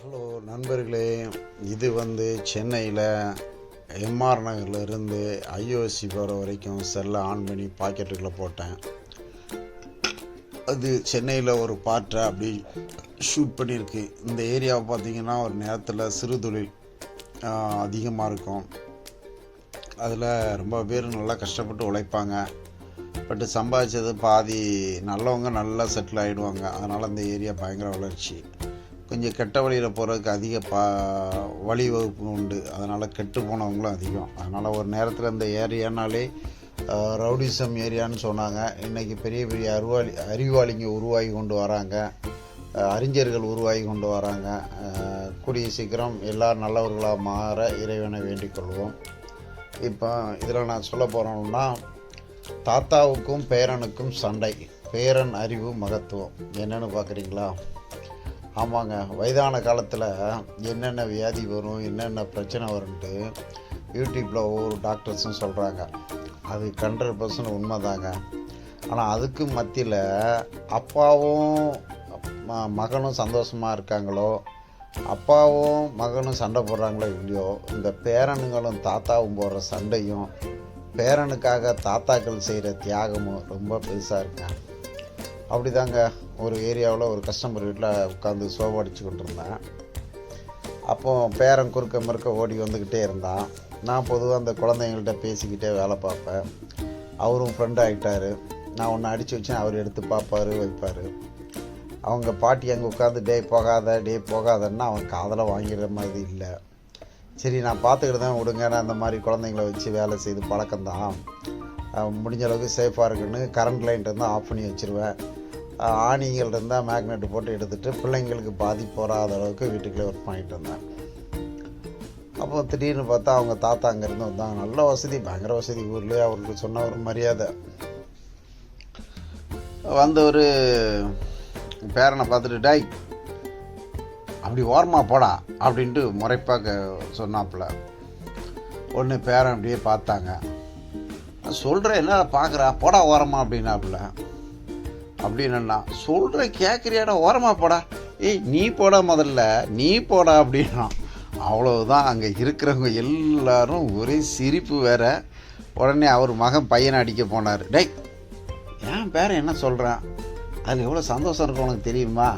Hello நண்பர்களே, இது சென்னையில் எம்ஆர் நகர்லேருந்து ஐஓசி போகிற வரைக்கும் செல்லை ஆன் பண்ணி பாக்கெட்டுக்குள்ளே போட்டேன். அது சென்னையில் ஒரு பார்ட்டை அப்படி ஷூட் பண்ணியிருக்கு. இந்த ஏரியாவை பார்த்திங்கன்னா ஒரு நேரத்தில் சிறு தொழில் அதிகமாக இருக்கும். அதில் ரொம்ப பேர் நல்லா கஷ்டப்பட்டு உழைப்பாங்க. பட்டு சம்பாதிச்சது பாதி நல்லவங்க நல்லா செட்டில் ஆகிடுவாங்க. அதனால் அந்த ஏரியா பயங்கர வளர்ச்சி. கொஞ்சம் கெட்ட வழியில் போகிறதுக்கு அதிக வழிவகுப்பு உண்டு. அதனால் கெட்டு போனவங்களும் அதிகம். அதனால் ஒரு நேரத்தில் இந்த ஏரியானாலே ரவுடிசம் ஏரியான்னு சொன்னாங்க. இன்றைக்கி பெரிய பெரிய அறிவாளிங்க உருவாகி கொண்டு வராங்க, அறிஞர்கள் உருவாகி கொண்டு வராங்க. கூடிய சீக்கிரம் எல்லோரும் நல்லவர்களாக மாற இறைவனை வேண்டிக் கொள்வோம். இப்போ இதில் நான் சொல்ல போகிறோம்னா, தாத்தாவுக்கும் பேரனுக்கும் சண்டை, பேரன் அறிவு மகத்துவம் என்னென்னு பார்க்குறீங்களா? ஆமாங்க, வயதான காலத்தில் என்னென்ன வியாதி வரும், என்னென்ன பிரச்சனை வரும்ன்ட்டு யூடியூப்பில் ஒவ்வொரு டாக்டர்ஸும் சொல்கிறாங்க. அது 100% உண்மைதாங்க. ஆனால் அதுக்கு மத்தியில் அப்பாவும் மகனும் சந்தோஷமாக இருக்காங்களோ, அப்பாவும் மகனும் சண்டை போடுறாங்களோ இல்லையோ, இந்த பேரனுங்களும் தாத்தாவும் போடுற சண்டையும் பேரனுக்காக தாத்தாக்கள் செய்கிற தியாகமும் ரொம்ப பெருசாக இருக்குங்க. அப்படி தாங்க ஒரு ஏரியாவில் ஒரு கஸ்டமர் வீட்டில் உட்காந்து சோபடிச்சு கொண்டு இருந்தேன். அப்போது பேரன் குறுக்க மறுக்க ஓடி வந்துக்கிட்டே இருந்தான். நான் பொதுவாக அந்த குழந்தைங்கள்ட்ட பேசிக்கிட்டே வேலை பார்ப்பேன். அவரும் ஃப்ரெண்ட் ஆகிட்டார். நான் ஒன்று அடித்து வச்சேன், அவர் எடுத்து பார்ப்பார், வைப்பார். அவங்க பாட்டி அங்கே உட்காந்து டே போகாதன்னா அவன் காதில் வாங்கிடுற மாதிரி இல்லை. சரி, நான் பார்த்துக்கிட்டு தான் விடுங்க, நான் அந்த மாதிரி குழந்தைங்கள வச்சு வேலை செய்து பழக்கம்தான், முடிஞ்ச அளவுக்கு சேஃபாக இருக்குன்னு கரண்ட் லைன் இருந்தால் ஆஃப் பண்ணி வச்சுருவேன். ஆணிகள் இருந்தால் மேக்னெட்டு போட்டு எடுத்துகிட்டு பிள்ளைங்களுக்கு பாதிப்பு வராத அளவுக்கு வீட்டுக்குள்ளே ஒர்க் பண்ணிகிட்டு இருந்தேன். அப்போ திடீர்னு பார்த்தா அவங்க தாத்தா அங்கேருந்து வந்தாங்க. நல்ல வசதி, பயங்கர வசதி. ஊர்லேயே அவருக்கு சொன்ன ஒரு மரியாதை. வந்த ஒரு பேரனை பார்த்துட்டு, டாய் அப்படி ஓரமாக போடா அப்படின்ட்டு முறைப்பாக்க சொன்னாப்புல. ஒன்று பேரன் அப்படியே பார்த்தாங்க. சொல்கிறேன், என்ன பார்க்குறா, போடா ஓரமா அப்படின்னாப்புல. அப்படின்னா சொல்கிறேன் கேட்குறியாடா, ஓரமாக போடா, ஏய் நீ போடா, முதல்ல நீ போடா அப்படின்னா. அவ்வளவுதான். அங்கே இருக்கிறவங்க எல்லாரும் ஒரே சிரிப்பு வேற. உடனே அவர் மகன் பையனை அடிக்க போனார். டேய், ஏன் பேரன் என்ன சொல்கிறான், அதில் எவ்வளோ சந்தோஷம் இருக்கும் உனக்கு தெரியுமா?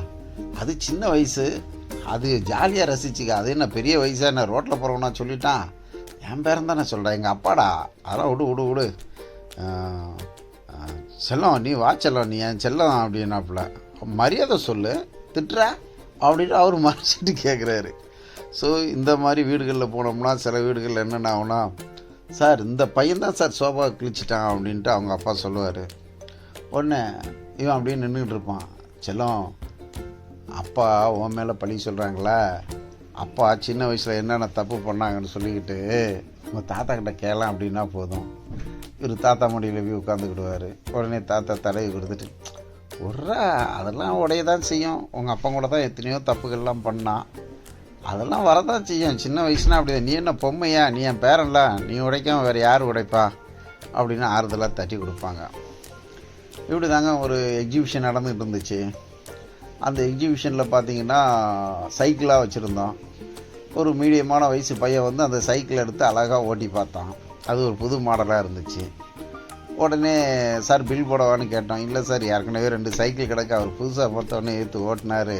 அது சின்ன வயசு, அது ஜாலியாக ரசிச்சுக்க. அது என்ன பெரிய வயசாக என்ன ரோட்டில் போகிறவனா சொல்லிட்டான். என் பேரன் தானே சொல்கிறேன், எங்கள் அப்பாடா, அதெல்லாம் விடு செல்லம், நீ வா செல்லம், நீ என் செல்லம் அப்படின்னாப்புல. மரியாதை சொல்லு, திட்டுற அப்படின்ட்டு அவர் மறைச்சிட்டு கேட்குறாரு. ஸோ இந்த மாதிரி வீடுகளில் போனோம்னா சில வீடுகளில் என்னென்ன ஆகுனா, சார் இந்த பையன்தான் சார் சோபா கிழிச்சிட்டான் அப்படின்ட்டு அவங்க அப்பா சொல்லுவார். உடனே இவன் அப்படியே நின்றுக்கிட்டு இருப்பான். செல்லம், அப்பா உன் மேலே பழி சொல்கிறாங்களா, அப்பா சின்ன வயசில் என்னென்ன தப்பு பண்ணாங்கன்னு சொல்லிக்கிட்டு உங்கள் தாத்தா கிட்ட கேளலாம் அப்படின்னா போதும். இவர் தாத்தா மடியில் போய் உட்காந்துக்கிடுவார். உடனே தாத்தா தடவி கொடுத்துட்டு, உட்றா அதெல்லாம் உடைய தான் செய்யும், உங்கள் அப்பா கூட தான் எத்தனையோ தப்புகள்லாம் பண்ணான், அதெல்லாம் வரதான் செய்யும், சின்ன வயசுனா அப்படி தான், நீ என்ன பொம்மையா, நீ என் பேரன்ல, நீ உடைக்காம வேறு யார் உடைப்பா அப்படின்னு ஆறுதலாக தட்டி கொடுப்பாங்க. இப்படி தாங்க ஒரு எக்ஸிபிஷன் நடந்துகிட்டு இருந்துச்சு. அந்த எக்ஸிபிஷனில் பார்த்திங்கன்னா சைக்கிளாக வச்சுருந்தோம். ஒரு மீடியமான வயசு பையன் அந்த சைக்கிள் எடுத்து அழகாக ஓட்டி பார்த்தான். அது ஒரு புது மாடலாக இருந்துச்சு. உடனே சார் பில் போடவான்னு கேட்டோம். இல்லை சார், ஏற்கனவே 2 சைக்கிள் கிடக்கு, அவர் புதுசாக பார்த்தோன்னே எடுத்து ஓட்டினார்,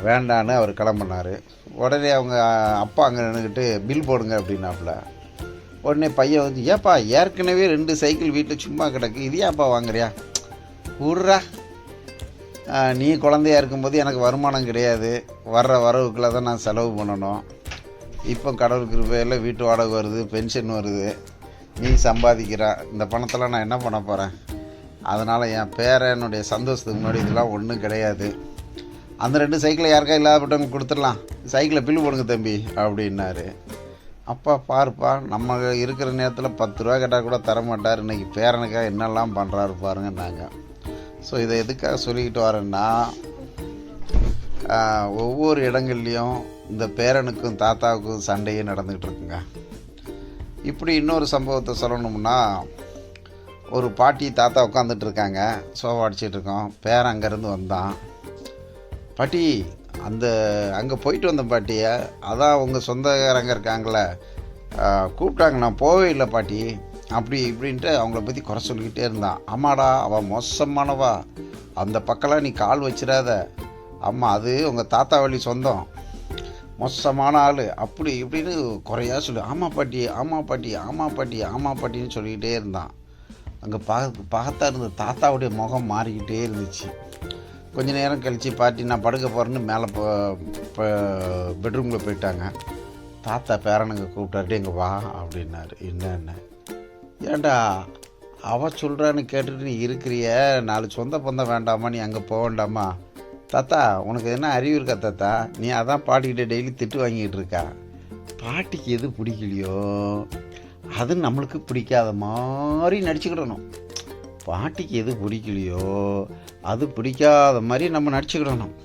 வேண்டான்னு அவர் கிளம்புனார். உடனே அவங்க அப்பா அங்கே நின்றுக்கிட்டு பில் போடுங்க அப்படின்னாப்புல. உடனே பையன் ஏப்பா ஏற்கனவே 2 சைக்கிள் வீட்டில் சும்மா கிடக்கு, இது ஏப்பா வாங்குறியா, விட்றா, நீ குழந்தையாக இருக்கும்போது எனக்கு வருமானம் கிடையாது, வர்ற வரவுக்குள்ள தான் நான் செலவு பண்ணணும். இப்போ கடவுள் கிருபையில் வீட்டு வாடகை வருது, பென்ஷன் வருது, நீ சம்பாதிக்கிறா, இந்த பணத்தெல்லாம் நான் என்ன பண்ண போகிறேன்? அதனால் என் பேரனுடைய சந்தோஷத்துக்கு முன்னாடி இதெல்லாம் ஒன்றும் கிடையாது. அந்த 2 சைக்கிளை யாருக்கா இல்லாதப்பட்டவங்க கொடுத்துடலாம், சைக்கிளை பில்லு போடுங்க தம்பி அப்படின்னாரு. அப்பா பாருப்பா, நம்ம இருக்கிற நேரத்தில் 10 ரூபா கேட்டால் கூட தரமாட்டார், இன்றைக்கி பேரனுக்காக என்னெல்லாம் பண்ணுறாரு பாருங்க நாங்கள். ஸோ இதை எதுக்காக சொல்லிக்கிட்டு வரேன்னா, ஒவ்வொரு இடங்கள்லையும் இந்த பேரனுக்கும் தாத்தாவுக்கும் சண்டையே நடந்துக்கிட்டு இருக்குங்க. இப்படி இன்னொரு சம்பவத்தை சொல்லணும்னா, ஒரு பாட்டி தாத்தா உட்காந்துட்டு இருக்காங்க, சோஃபா அடிச்சிட்டு இருக்கோம். பேரன் அங்கேருந்து வந்தான். பாட்டி அந்த அங்கே போயிட்டு வந்தேன் பாட்டி, அதான் உங்கள் சொந்தக்காரங்க இருக்காங்களே, கூப்பிட்டாங்க, நான் போவே இல்லை பாட்டி அப்படி இப்படின்ட்டு அவங்கள பற்றி குறை சொல்லிக்கிட்டே இருந்தான். ஆமாடா, அவள் மோசமானவா, அந்த பக்கம்லாம் நீ கால் வச்சிடாத, அம்மா அது உங்கள் தாத்தா வழி சொந்தம், மோசமான ஆள், அப்படி இப்படின்னு குறையா சொல்லு. ஆமாம் பாட்டி, ஆமாம் பாட்டி, ஆமாம் பாட்டி, ஆமாம் பாட்டின்னு சொல்லிக்கிட்டே இருந்தான். அங்கே பார்த்தா இருந்த தாத்தாவுடைய முகம் மாறிக்கிட்டே இருந்துச்சு. கொஞ்ச நேரம் கழித்து பாட்டி நான் படுக்க போகிறேன்னு மேலே பெட்ரூமில் போயிட்டாங்க. தாத்தா பேரனுங்க கூப்பிட்டாரு, இங்கே வா அப்படின்னாரு. என்னென்ன, ஏண்டா அவ சொல்கிறான்னு கேட்டுட்டு நீ இருக்கிறிய, 4 சொந்த பந்தம் வேண்டாமா, நீ அங்கே போக வேண்டாமா? தாத்தா உனக்கு என்ன அறிவு இருக்கா தாத்தா, நீ அதான் பாட்டிக்கிட்ட டெய்லி திட்டு வாங்கிட்டு இருக்கா. பாட்டிக்கு எது பிடிக்கலையோ அது நம்மளுக்கு பிடிக்காத மாதிரி நடிச்சுக்கிடணும். பாட்டிக்கு எது பிடிக்கலையோ அது பிடிக்காத மாதிரி நம்ம நடிச்சுக்கிடணும்.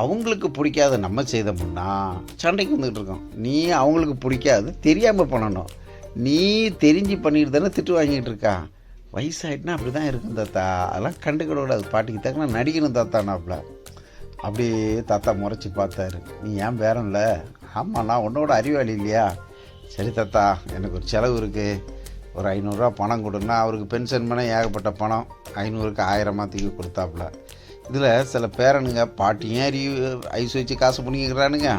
அவங்களுக்கு பிடிக்காத நம்ம செய்தோம்னா சண்டைக்கு வந்துக்கிட்டு இருக்கோம். நீ அவங்களுக்கு பிடிக்காது தெரியாமல் பண்ணணும், நீ தெரிஞ்சு பண்ணிட்டு தானே திட்டு வாங்கிட்டு இருக்கா. வயசாகிட்டுனா அப்படி தான் இருக்கும் தாத்தா, அதெல்லாம் கண்டுக்கிட கூடாது, பாட்டிக்கு தக்கன நடிக்கணும் தாத்தானாப்புல. அப்படியே தாத்தா முறைச்சி பார்த்தாரு. நீ ஏன் பேரன்ல? ஆமாம், நான் உன்னோட அறிவாளி இல்லையா? சரி தாத்தா, எனக்கு ஒரு செலவு இருக்குது, ஒரு 500 பணம் கொடுன்னா, அவருக்கு பென்ஷன் பண்ண ஏகப்பட்ட பணம், 500க்கு 1000 தூக்கி கொடுத்தாப்புல. இதில் சில பேரனுங்க பாட்டியும் ஐஸ் வச்சு காசு பிடிங்கிக்கிறானுங்க,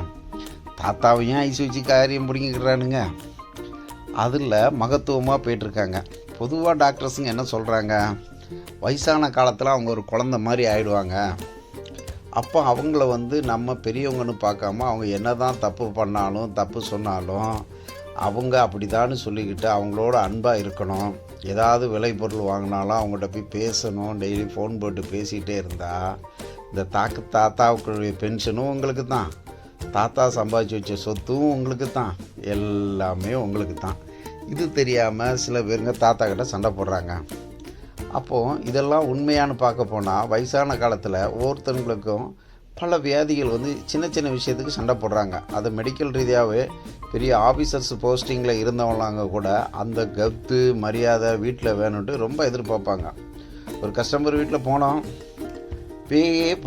தாத்தாவையும் ஐஸ் வச்சு காரியம் பிடிங்கிக்கிறானுங்க. அதில் மகத்துவமாக போயிட்டுருக்காங்க. பொதுவாக டாக்டர்ஸுங்க என்ன சொல்கிறாங்க, வயசான காலத்தில் அவங்க ஒரு குழந்த மாதிரி ஆகிடுவாங்க. அப்போ அவங்கள நம்ம பெரியவங்கன்னு பார்க்காம அவங்க என்ன தான் தப்பு பண்ணாலும் தப்பு சொன்னாலும் அவங்க அப்படிதான்னு சொல்லிக்கிட்டு அவங்களோட அன்பாக இருக்கணும். ஏதாவது விலை பொருள் வாங்கினாலும் அவங்கள்ட்ட போய் பேசணும், டெய்லி ஃபோன் போட்டு பேசிகிட்டே இருந்தால் இந்த தாத்தாவுக்குரிய பென்ஷனும் உங்களுக்கு தான், தாத்தா சம்பாதிச்சு வச்ச சொத்தும் உங்களுக்கு தான், எல்லாமே உங்களுக்கு தான். இது தெரியாமல் சில பேருங்க தாத்தா கிட்ட சண்டை போடுறாங்க. அப்போது இதெல்லாம் உண்மையானு பார்க்க போனால் வயசான காலத்தில் ஒவ்வொருத்தவங்களுக்கும் பல வியாதிகள் சின்ன சின்ன விஷயத்துக்கு சண்டை போடுறாங்க. அது மெடிக்கல் ரீதியாகவே பெரிய ஆஃபீஸர்ஸ் போஸ்டிங்கில் இருந்தவங்களாங்க கூட அந்த கத்து மரியாதை வீட்டில் வேணும்ட்டு ரொம்ப எதிர்பார்ப்பாங்க. ஒரு கஸ்டமர் வீட்டில் போனோம்,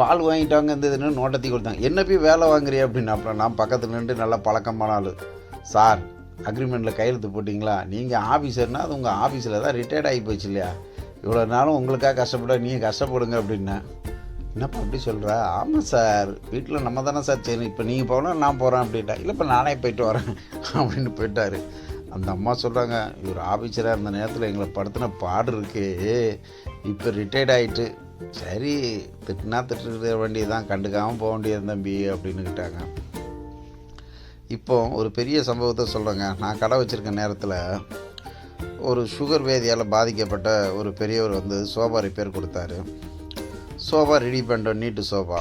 பால் வாங்கிட்டாங்க, இந்த இதுன்னு நோட்டத்தி கொடுத்தாங்க, என்ன போய் வேலை வாங்குறிய அப்படின்னு. அப்புறம் நான் பக்கத்தில் நின்று நல்லா பழக்கமான ஆள், சார் அக்ரிமெண்ட்டில் கையெழுத்து போட்டிங்களா, நீங்கள் ஆஃபீஸர்னால் அது உங்கள் ஆஃபீஸில் தான் ரிட்டையர்ட் ஆகி போச்சு இல்லையா, இவ்வளோ நாளும் உங்களுக்காக கஷ்டப்பட நீங்கள் கஷ்டப்படுங்க அப்படின்னேன். என்னப்பா அப்படி சொல்கிற? ஆமாம் சார், வீட்டில் நம்ம தானே சார் செய்யணும், இப்போ நீங்கள் போகணும் நான் போகிறேன் அப்படின்ட்டா. இல்லை இப்போ நானே போயிட்டு வரேன் அப்படின்னு போயிட்டார். அந்த அம்மா சொல்கிறாங்க, இவர் ஆஃபீஸராக இருந்த நேரத்தில் எங்களை படுத்தின பாடு இருக்கு, இப்போ ரிட்டையர்ட் ஆகிட்டு, சரி திட்டுனா திட்டு வேண்டியதான், கண்டுக்காமல் போக வேண்டியது தம்பி அப்படின்னுக்கிட்டாங்க. இப்போ ஒரு பெரிய சம்பவத்தை சொல்கிறேங்க. நான் கடை வச்சுருக்க நேரத்தில் ஒரு சுகர் வேதியால் பாதிக்கப்பட்ட ஒரு பெரியவர் சோபா ரிப்பேர் கொடுத்தாரு. சோபா ரெடி பண்ணுறோம், நீட்டு சோபா.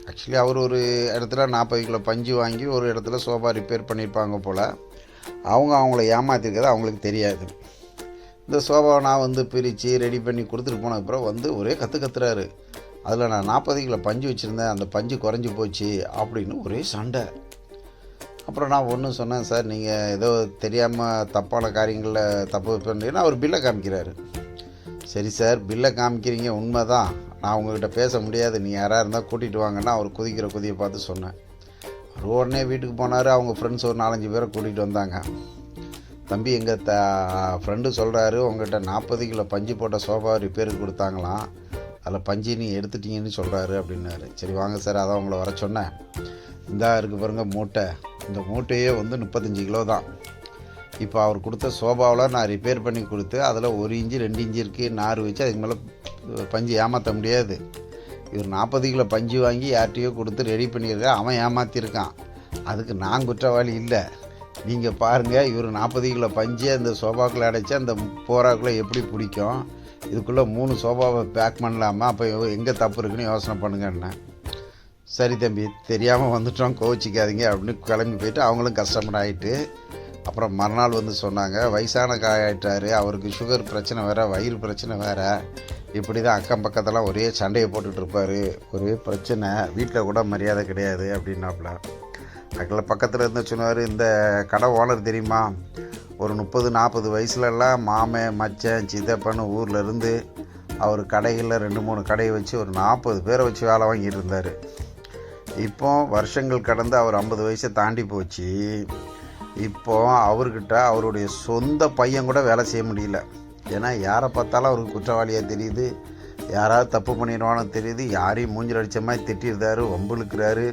ஆக்சுவலி அவர் ஒரு இடத்துல 40 கிலோ பஞ்சு வாங்கி ஒரு இடத்துல சோபா ரிப்பேர் பண்ணியிருப்பாங்க போல். அவங்கள ஏமாற்றிருக்கிறது அவங்களுக்கு தெரியாது. இந்த சோபாவை நான் பிரித்து ரெடி பண்ணி கொடுத்துட்டு போனதுக்கப்புறம் ஒரே கத்துறாரு. அதில் நான் 40 கிலோ பஞ்சு வச்சுருந்தேன், அந்த பஞ்சு குறைஞ்சி போச்சு அப்படின்னு ஒரே சண்டை. அப்புறம் நான் ஒன்று சொன்னேன், சார் நீங்கள் ஏதோ தெரியாமல் தப்பான காரியங்களில் தப்பு பண்ணுறீங்கன்னா அவர் பில்லை காமிக்கிறாரு. சரி சார், பில்லை காமிக்கிறீங்க உண்மை தான், நான் உங்கள்கிட்ட பேச முடியாது, நீ யாராக இருந்தால் கூட்டிகிட்டு வாங்கன்னா அவர் குதிக்கிற குதியை பார்த்து சொன்னேன். அவர் உடனே வீட்டுக்கு போனார். அவங்க ஃப்ரெண்ட்ஸ் ஒரு 4-5 பேரை கூட்டிகிட்டு வந்தாங்க. தம்பி எங்கள் ஃப்ரெண்டு சொல்கிறாரு, உங்கள்கிட்ட 40 கிலோ பஞ்சு போட்ட சோஃபா ரிப்பேருக்கு கொடுத்தாங்களாம், அதில் பஞ்சு நீ எடுத்துட்டீங்கன்னு சொல்கிறாரு அப்படின்னாரு. சரி வாங்க சார், அதான் உங்களை வர சொன்னேன். இந்தா இருக்குது பாருங்கள் மூட்டை, இந்த மூட்டையே 35 கிலோ தான். இப்போ அவர் கொடுத்த சோபாவில் நான் ரிப்பேர் பண்ணி கொடுத்து அதில் 1 இன்ச்சு 2 இன்ச்சு இருக்குது நார் வச்சு, அதுக்கு மேலே பஞ்சு ஏமாற்ற முடியாது. இவர் 40 கிலோ பஞ்சு வாங்கி யார்கிட்டையோ கொடுத்து ரெடி பண்ணியிருக்கா, அவன் ஏமாற்றிருக்கான், அதுக்கு நான் குற்றவாளி இல்லை. நீங்கள் பாருங்கள், இவர் 40 கிலோ பஞ்சு அந்த சோபாக்குள்ளே அடைச்சி அந்த போராக்குள்ளே எப்படி பிடிக்கும், இதுக்குள்ளே 3 சோபாவை பேக் பண்ணலாமா, அப்போ எங்கே தப்பு இருக்குன்னு யோசனை பண்ணுங்கன்னு. சரி தம்பி, தெரியாமல் வந்துட்டோம், கோச்சிக்காதீங்க அப்படின்னு கிளம்பி போயிட்டு அவங்களும் கஸ்டமர் ஆகிட்டு. அப்புறம் மறுநாள் சொன்னாங்க, வயசான ஆகிட்டார், அவருக்கு சுகர் பிரச்சனை வேறு, வயிறு பிரச்சனை வேறு, இப்படி தான் அக்கம் பக்கத்தெல்லாம் ஒரே சண்டையை போட்டுட்டு இருப்பார், ஒரே பிரச்சனை, வீட்டில் கூட மரியாதை கிடையாது அப்படின்னாப்புல. அதில் பக்கத்தில் இருந்து சொன்னார், இந்த கடை ஓனர் தெரியுமா, ஒரு 30-40 வயசுலலாம் மாமன் மச்சன் சித்தப்பன்னு ஊரில் இருந்து அவர் கடைகளில் 2-3 கடையை வச்சு ஒரு 40 பேரை வச்சு வேலை வாங்கிட்டு இருந்தார். இப்போ வருஷங்கள் கடந்து அவர் 50 வயசை தாண்டி போச்சு. இப்போ அவர்கிட்ட அவருடைய சொந்த பையன் கூட வேலை செய்ய முடியல. ஏன்னா யாரை பார்த்தாலும் அவருக்கு குற்றவாளியாக தெரியுது, யாராவது தப்பு பண்ணிடுவானு தெரியுது, யாரையும் மூஞ்சில் அடித்த மாதிரி திட்டிருந்தாரு, வம்புழுக்கிறாரு.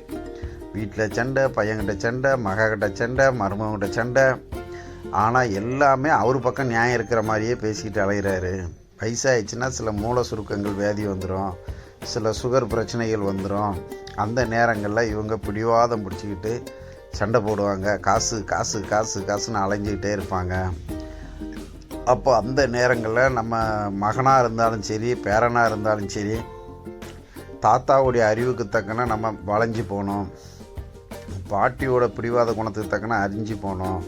வீட்டில் சண்டை, பையன்கிட்ட சண்டை, மகக்கிட்ட சண்டை, மருமகிட்ட சண்டை. ஆனால் எல்லாமே அவர் பக்கம் நியாயம் இருக்கிற மாதிரியே பேசிக்கிட்டு அலைகிறாரு. வயசாகிடுச்சுன்னா சில மூல சுருக்கங்கள் வியாதி வந்துடும், சில சுகர் பிரச்சனைகள் வந்துடும். அந்த நேரங்களில் இவங்க பிடிவாதம் பிடிச்சிக்கிட்டு சண்டை போடுவாங்க. காசு காசு காசு காசுன்னு அலைஞ்சிக்கிட்டே இருப்பாங்க. அப்போ அந்த நேரங்களில் நம்ம மகனாக இருந்தாலும் சரி, பேரனாக இருந்தாலும் சரி, தாத்தாவுடைய அறிவுக்கு தக்கன நம்ம வளைஞ்சி போகணும், பாட்டியோட பிடிவாத குணத்துக்கு தக்கன அறிஞ்சு போகணும்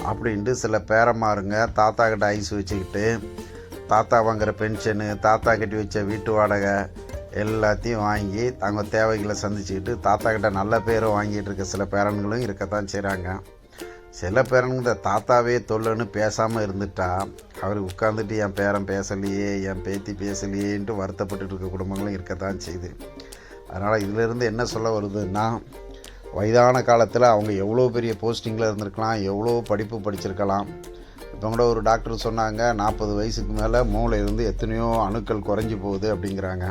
அப்படின்ட்டு சில பேரமாருங்க தாத்தா கிட்ட ஐஸ் வச்சுக்கிட்டு தாத்தா வாங்குகிற பென்ஷனு, தாத்தா கட்டி வச்ச வீட்டு வாடகை எல்லாத்தையும் வாங்கி அவங்க தேவைகளை சந்திச்சுக்கிட்டு தாத்தா கிட்ட நல்ல பேரும் வாங்கிட்டு இருக்க சில பேரன்களும் இருக்கத்தான் செய்கிறாங்க. சில பேரனுங்க இந்த தாத்தாவே தொல்லைன்னு பேசாமல் இருந்துட்டா அவர் உட்காந்துட்டு என் பேரன் பேசலையே, என் பேத்தி பேசலையேன்ட்டு வருத்தப்பட்டு இருக்க குடும்பங்களும் இருக்கத்தான் செய்யுது. அதனால் இதிலிருந்து என்ன சொல்ல வருதுன்னா, வயதான காலத்தில் அவங்க எவ்வளோ பெரிய போஸ்டிங்கில் இருந்திருக்கலாம், எவ்வளோ படிப்பு படிச்சிருக்கலாம். இப்போ கூட ஒரு டாக்டர் சொன்னாங்க, 40 வயசுக்கு மேலே மூளையிலேருந்து எத்தனையோ அணுக்கள் குறைஞ்சி போகுது அப்படிங்கிறாங்க.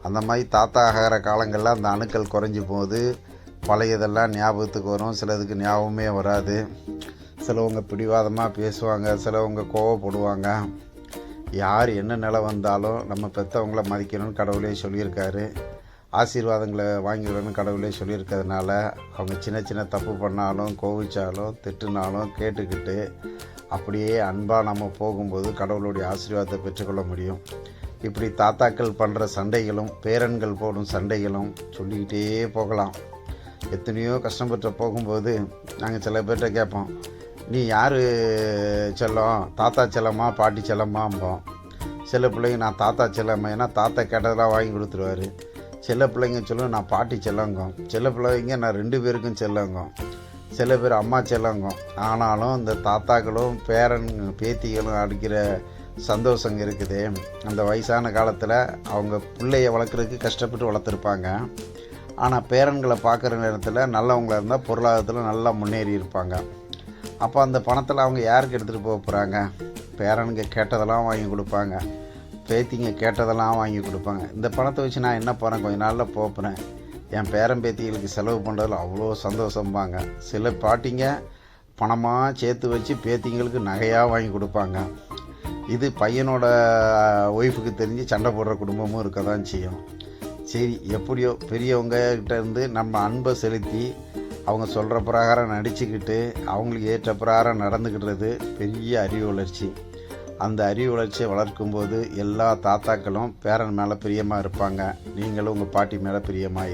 அந்த மாதிரி தாத்தா ஆகிற காலங்களில் அந்த அணுக்கள் குறைஞ்சி போகுது. பழையதெல்லாம் ஞாபகத்துக்கு வரும், சிலதுக்கு ஞாபகமே வராது. சிலவங்க பிடிவாதமாக பேசுவாங்க, சிலவங்க கோவப்படுவாங்க. யார் என்ன நிலை வந்தாலும் நம்ம பெற்றவங்கள மதிக்கணும்னு கடவுளே சொல்லியிருக்காரு. ஆசீர்வாதங்களை வாங்கிடணும்னு கடவுளே சொல்லியிருக்கிறதுனால அவங்க சின்ன சின்ன தப்பு பண்ணாலும், கோவிச்சாலும், திட்டுனாலும் கேட்டுக்கிட்டு அப்படியே அன்பாக நம்ம போகும்போது கடவுளுடைய ஆசீர்வாதத்தை பெற்றுக்கொள்ள முடியும். இப்படி தாத்தாக்கள் பண்ணுற சண்டைகளும், பேரன்கள் போடும் சண்டைகளும் சொல்லிக்கிட்டே போகலாம். எத்தனையோ கஷ்டப்பட்டு போகும்போது நாங்கள் சில பேர்கிட்ட கேட்போம், நீ யார் செல்லம், தாத்தா செல்லம்மா பாட்டி செல்லம்மாம்போம். சில பிள்ளைங்க நான் தாத்தா செல்லம்மா, ஏன்னா தாத்தா கேட்டதெல்லாம் வாங்கி கொடுத்துருவாரு. சில பிள்ளைங்க சொல்லுவோம் நான் பாட்டி செல்லங்கும், சில பிள்ளைங்க நான் 2 பேருக்கும் செல்லங்கும், சில பேர் அம்மா செல்லங்கும். ஆனாலும் இந்த தாத்தாக்களும் பேரன் பேத்திகளும் அடிக்கிற சந்தோஷங்க இருக்குது. அந்த வயசான காலத்தில் அவங்க பிள்ளைய வளர்க்குறதுக்கு கஷ்டப்பட்டு வளர்த்துருப்பாங்க. ஆனால் பேரன்களை பார்க்குற நேரத்தில் நல்லவங்களாக இருந்தால் பொருளாதாரத்தில் நல்லா முன்னேறி இருப்பாங்க. அப்போ அந்த பணத்தில் அவங்க யாருக்கு எடுத்துகிட்டு போக போகிறாங்க? பேரனுங்க கேட்டதெல்லாம் வாங்கி கொடுப்பாங்க, பேத்திங்க கேட்டதெல்லாம் வாங்கி கொடுப்பாங்க. இந்த பணத்தை வச்சு நான் என்ன போகிறேன், கொஞ்ச நாளில் போகிறேன், என் பேரன் பேத்திகளுக்கு செலவு பண்ணுறதுல அவ்வளோ சந்தோஷம்பாங்க. சில பாட்டிங்க பணமாக சேர்த்து வச்சு பேத்திங்களுக்கு நகையாக வாங்கி கொடுப்பாங்க. இது பையனோட ஒய்ஃபுக்கு தெரிஞ்சு சண்டை போடுற குடும்பமும் இருக்க தான் செய்யும். சரி, எப்படியோ பெரியவங்ககிட்ட இருந்து நம்ம அன்பை செலுத்தி அவங்க சொல்கிற பிரகாரம் நடிச்சுக்கிட்டு அவங்களுக்கு ஏற்ற பிரகாரம் நடந்துக்கிட்டுறது பெரிய அறிவு வளர்ச்சி. அந்த அறிவு வளர்ச்சியை வளர்க்கும்போது எல்லா தாத்தாக்களும் பேரன் மேலே பிரியமாக இருப்பாங்க. நீங்களும் உங்கள் பாட்டி மேலே பிரியமாக